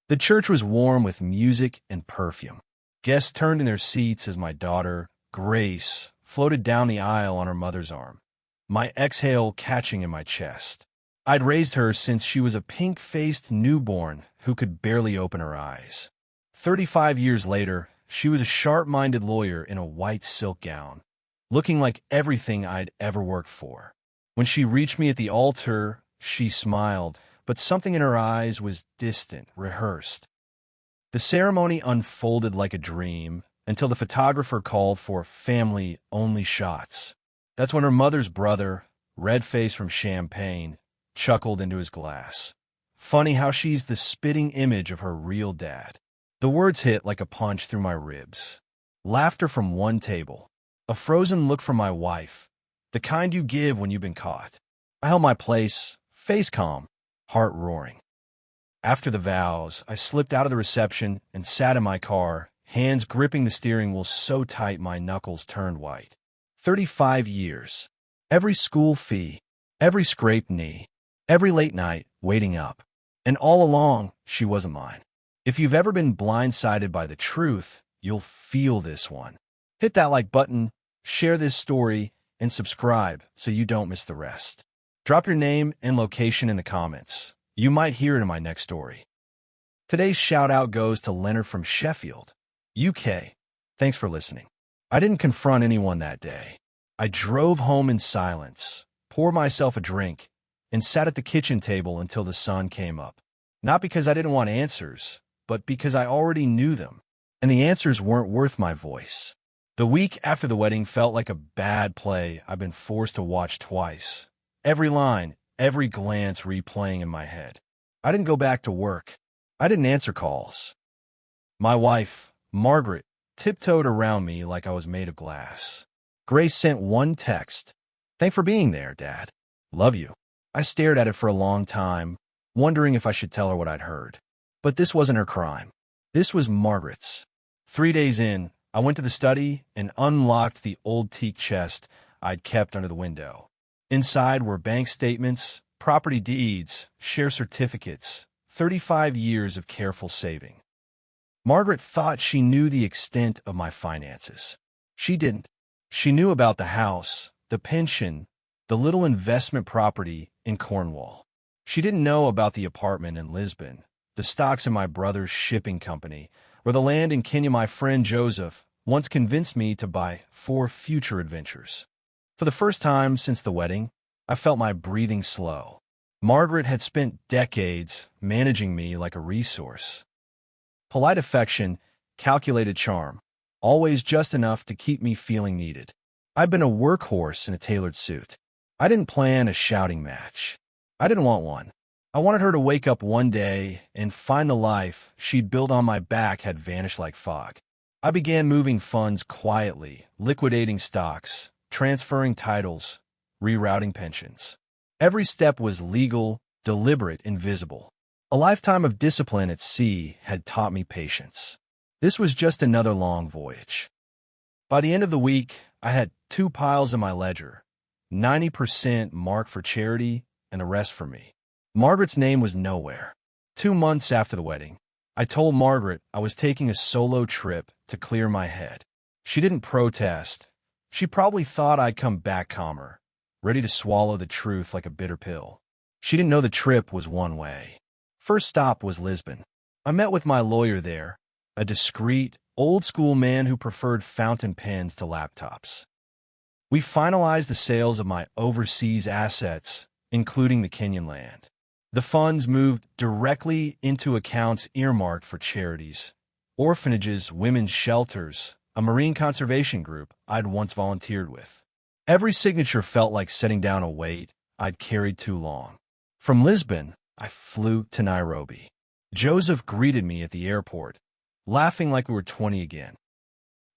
The church was warm with music and perfume. Guests turned in their seats as my daughter, Grace, floated down the aisle on her mother's arm, my exhale catching in my chest. I'd raised her since she was a pink-faced newborn who could barely open her eyes. 35 years later, she was a sharp-minded lawyer in a white silk gown, looking like everything I'd ever worked for. When she reached me at the altar, she smiled, but something in her eyes was distant, rehearsed. The ceremony unfolded like a dream until the photographer called for family-only shots. That's when her mother's brother, red-faced from champagne, chuckled into his glass. Funny how she's the spitting image of her real dad. The words hit like a punch through my ribs. Laughter from one table. A frozen look from my wife, the kind you give when you've been caught. I held my place, face calm, heart roaring. After the vows, I slipped out of the reception and sat in my car, hands gripping the steering wheel so tight my knuckles turned white. 35 years. Every school fee, every scraped knee, every late night waiting up. And all along, she wasn't mine. If you've ever been blindsided by the truth, you'll feel this one. Hit that like button, share this story, and subscribe so you don't miss the rest. Drop your name and location in the comments. You might hear it in my next story. Today's shout-out goes to Leonard from Sheffield, UK. Thanks for listening. I didn't confront anyone that day. I drove home in silence, poured myself a drink, and sat at the kitchen table until the sun came up. Not because I didn't want answers, but because I already knew them, and the answers weren't worth my voice. The week after the wedding felt like a bad play I've been forced to watch twice. Every line, every glance replaying in my head. I didn't go back to work. I didn't answer calls. My wife, Margaret, tiptoed around me like I was made of glass. Grace sent one text. "Thanks for being there, Dad. Love you." I stared at it for a long time, wondering if I should tell her what I'd heard. But this wasn't her crime. This was Margaret's. 3 days in, I went to the study and unlocked the old teak chest I'd kept under the window. Inside were bank statements, property deeds, share certificates, 35 years of careful saving. Margaret thought she knew the extent of my finances. She didn't. She knew about the house, the pension, the little investment property in Cornwall. She didn't know about the apartment in Lisbon, the stocks in my brother's shipping company, or the land in Kenya my friend Joseph once convinced me to buy for future adventures. For the first time since the wedding, I felt my breathing slow. Margaret had spent decades managing me like a resource. Polite affection, calculated charm, always just enough to keep me feeling needed. I'd been a workhorse in a tailored suit. I didn't plan a shouting match. I didn't want one. I wanted her to wake up one day and find the life she'd built on my back had vanished like fog. I began moving funds quietly, liquidating stocks, transferring titles, rerouting pensions. Every step was legal, deliberate, and visible. A lifetime of discipline at sea had taught me patience. This was just another long voyage. By the end of the week, I had 2 piles in my ledger, 90% marked for charity and the rest for me. Margaret's name was nowhere. 2 months after the wedding, I told Margaret I was taking a solo trip to clear my head. She didn't protest. She probably thought I'd come back calmer, ready to swallow the truth like a bitter pill. She didn't know the trip was one way. First stop was Lisbon. I met with my lawyer there, a discreet, old-school man who preferred fountain pens to laptops. We finalized the sales of my overseas assets, including the Kenyan land. The funds moved directly into accounts earmarked for charities, orphanages, women's shelters, a marine conservation group I'd once volunteered with. Every signature felt like setting down a weight I'd carried too long. From Lisbon, I flew to Nairobi. Joseph greeted me at the airport, laughing like we were 20 again.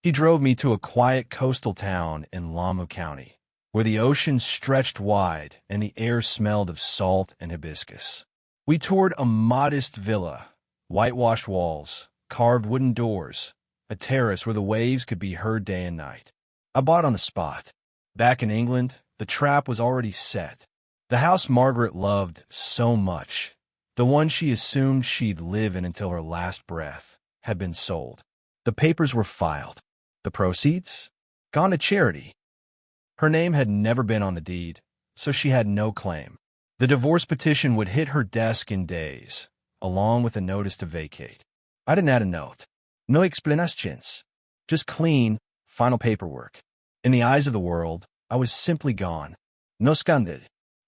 He drove me to a quiet coastal town in Lamu County, where the ocean stretched wide and the air smelled of salt and hibiscus. We toured a modest villa, whitewashed walls, carved wooden doors, a terrace where the waves could be heard day and night. I bought on the spot. Back in England, the trap was already set. The house Margaret loved so much, The one she assumed she'd live in until her last breath had been sold. The papers were filed. The proceeds? Gone to charity. Her name had never been on the deed, so she had no claim. The divorce petition would hit her desk in days, along with a notice to vacate. I didn't add a note. No explanations. Just clean, final paperwork. In the eyes of the world, I was simply gone. No scandal.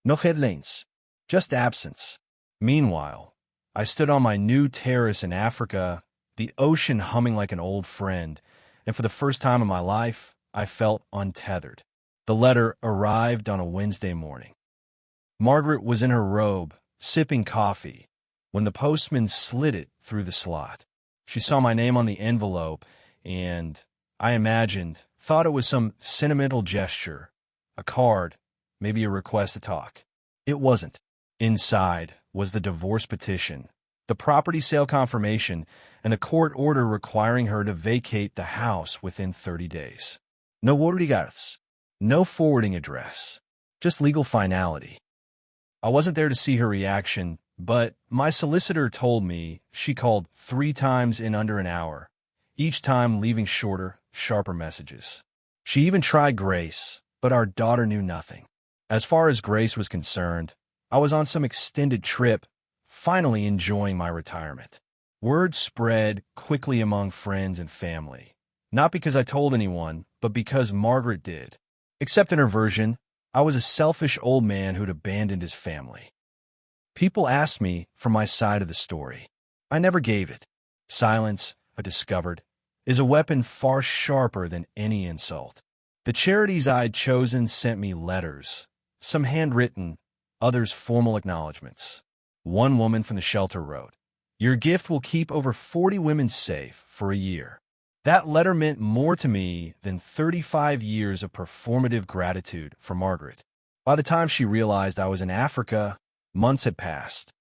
No headlines. Just absence. Meanwhile, I stood on my new terrace in Africa, the ocean humming like an old friend, and for the first time in my life, I felt untethered. The letter arrived on a Wednesday morning. Margaret was in her robe, sipping coffee, when the postman slid it through the slot. She saw my name on the envelope and, I imagined, thought it was some sentimental gesture, a card, maybe a request to talk. It wasn't. Inside was the divorce petition, the property sale confirmation, and the court order requiring her to vacate the house within 30 days. No obligations, no forwarding address, just legal finality. I wasn't there to see her reaction, but my solicitor told me she called 3 times in under an hour, each time leaving shorter, sharper messages. She even tried Grace, but our daughter knew nothing. As far as Grace was concerned, I was on some extended trip, finally enjoying my retirement. Word spread quickly among friends and family, not because I told anyone, but because Margaret did. Except in her version, I was a selfish old man who'd abandoned his family. People asked me for my side of the story. I never gave it. Silence, I discovered, is a weapon far sharper than any insult. The charities I'd chosen sent me letters, some handwritten, others formal acknowledgments. One woman from the shelter wrote, "Your gift will keep over 40 women safe for a year." That letter meant more to me than 35 years of performative gratitude for Margaret. By the time she realized I was in Africa, months had passed.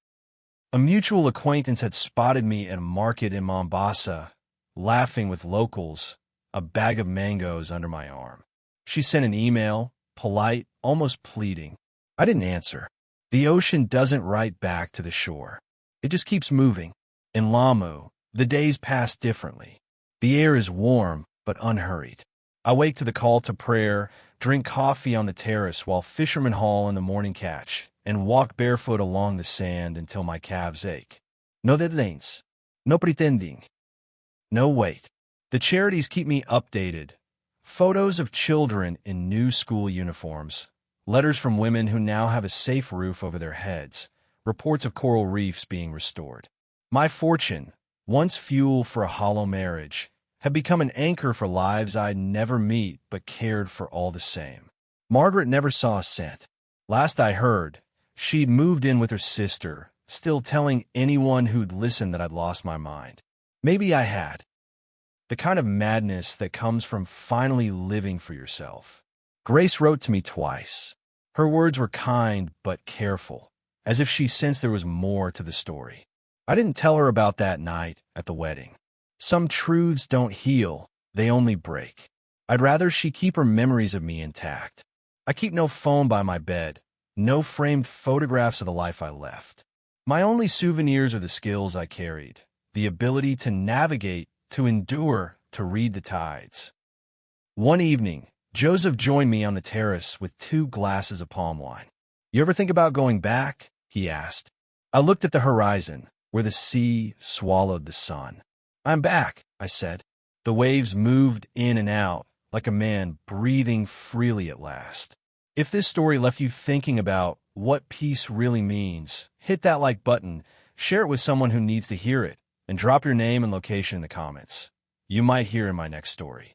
A mutual acquaintance had spotted me at a market in Mombasa, laughing with locals, a bag of mangoes under my arm. She sent an email, polite, almost pleading. I didn't answer. The ocean doesn't write back to the shore. It just keeps moving. In Lamu, the days pass differently. The air is warm, but unhurried. I wake to the call to prayer, drink coffee on the terrace while fishermen haul in the morning catch, and walk barefoot along the sand until my calves ache. No deadlines. No pretending. No wait. The charities keep me updated. Photos of children in new school uniforms, letters from women who now have a safe roof over their heads, reports of coral reefs being restored. My fortune, once fuel for a hollow marriage, had become an anchor for lives I'd never meet but cared for all the same. Margaret never saw a cent. Last I heard, she'd moved in with her sister, still telling anyone who'd listened that I'd lost my mind. Maybe I had. The kind of madness that comes from finally living for yourself. Grace wrote to me twice. Her words were kind but careful, as if she sensed there was more to the story. I didn't tell her about that night at the wedding. Some truths don't heal, they only break. I'd rather she keep her memories of me intact. I keep no phone by my bed, no framed photographs of the life I left. My only souvenirs are the skills I carried, the ability to navigate, to endure, to read the tides. One evening, Joseph joined me on the terrace with 2 glasses of palm wine. "You ever think about going back?" he asked. I looked at the horizon, where the sea swallowed the sun. "I'm back," I said. The waves moved in and out, like a man breathing freely at last. If this story left you thinking about what peace really means, hit that like button, share it with someone who needs to hear it, and drop your name and location in the comments. You might hear in my next story.